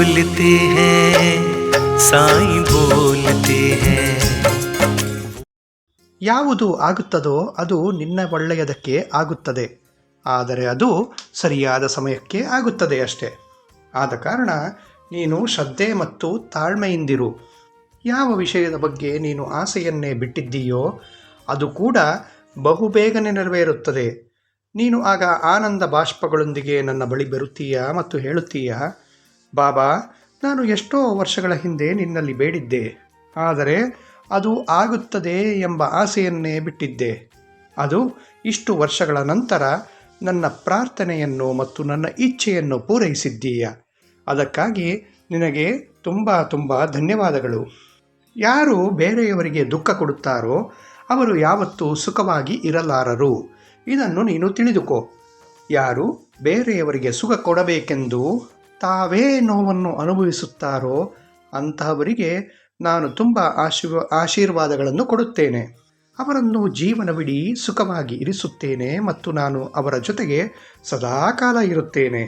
बोलते हैं साईं बोलते हैं. ಯಾವುದು ಆಗುತ್ತದೋ ಅದು ನಿನ್ನ ಒಳ್ಳೆಯದಕ್ಕೆ ಆಗುತ್ತದೆ, ಆದರೆ ಅದು ಸರಿಯಾದ ಸಮಯಕ್ಕೆ ಆಗುತ್ತದೆ ಅಷ್ಟೇ. ಆದ ಕಾರಣ ನೀನು ಶ್ರದ್ಧೆ ಮತ್ತು ತಾಳ್ಮೆಯಿಂದಿರು. ಯಾವ ವಿಷಯದ ಬಗ್ಗೆ ನೀನು ಆಸೆಯನ್ನೇ ಬಿಟ್ಟಿದ್ದೀಯೋ ಅದು ಕೂಡ ಬಹುಬೇಗನೆ ನೆರವೇರುತ್ತದೆ. ನೀನು ಆಗ ಆನಂದ ಬಾಷ್ಪಗಳೊಂದಿಗೆ ನನ್ನ ಬಳಿ ಬರುತ್ತೀಯಾ ಮತ್ತು ಹೇಳುತ್ತೀಯಾ, ಬಾಬಾ, ನಾನು ಎಷ್ಟೋ ವರ್ಷಗಳ ಹಿಂದೆ ನಿನ್ನಲ್ಲಿ ಬೇಡಿದ್ದೆ, ಆದರೆ ಅದು ಆಗುತ್ತದೆ ಎಂಬ ಆಸೆಯನ್ನೇ ಬಿಟ್ಟಿದ್ದೆ. ಅದು ಇಷ್ಟು ವರ್ಷಗಳ ನಂತರ ನನ್ನ ಪ್ರಾರ್ಥನೆಯನ್ನು ಮತ್ತು ನನ್ನ ಇಚ್ಛೆಯನ್ನು ಪೂರೈಸಿದ್ದೀಯ. ಅದಕ್ಕಾಗಿ ನಿನಗೆ ತುಂಬ ತುಂಬ ಧನ್ಯವಾದಗಳು. ಯಾರು ಬೇರೆಯವರಿಗೆ ದುಃಖ ಕೊಡುತ್ತಾರೋ ಅವರು ಯಾವತ್ತೂ ಸುಖವಾಗಿ ಇರಲಾರರು. ಇದನ್ನು ನೀನು ತಿಳಿದುಕೋ. ಯಾರು ಬೇರೆಯವರಿಗೆ ಸುಖ ಕೊಡಬೇಕೆಂದು ತಾವೇ ನೋವನ್ನು ಅನುಭವಿಸುತ್ತಾರೋ ಅಂತಹವರಿಗೆ ನಾನು ತುಂಬ ಆಶೀರ್ವಾದಗಳನ್ನು ಕೊಡುತ್ತೇನೆ. ಅವರನ್ನು ಜೀವನವಿಡೀ ಸುಖವಾಗಿ ಇರಿಸುತ್ತೇನೆ ಮತ್ತು ನಾನು ಅವರ ಜೊತೆಗೆ ಸದಾಕಾಲ ಇರುತ್ತೇನೆ.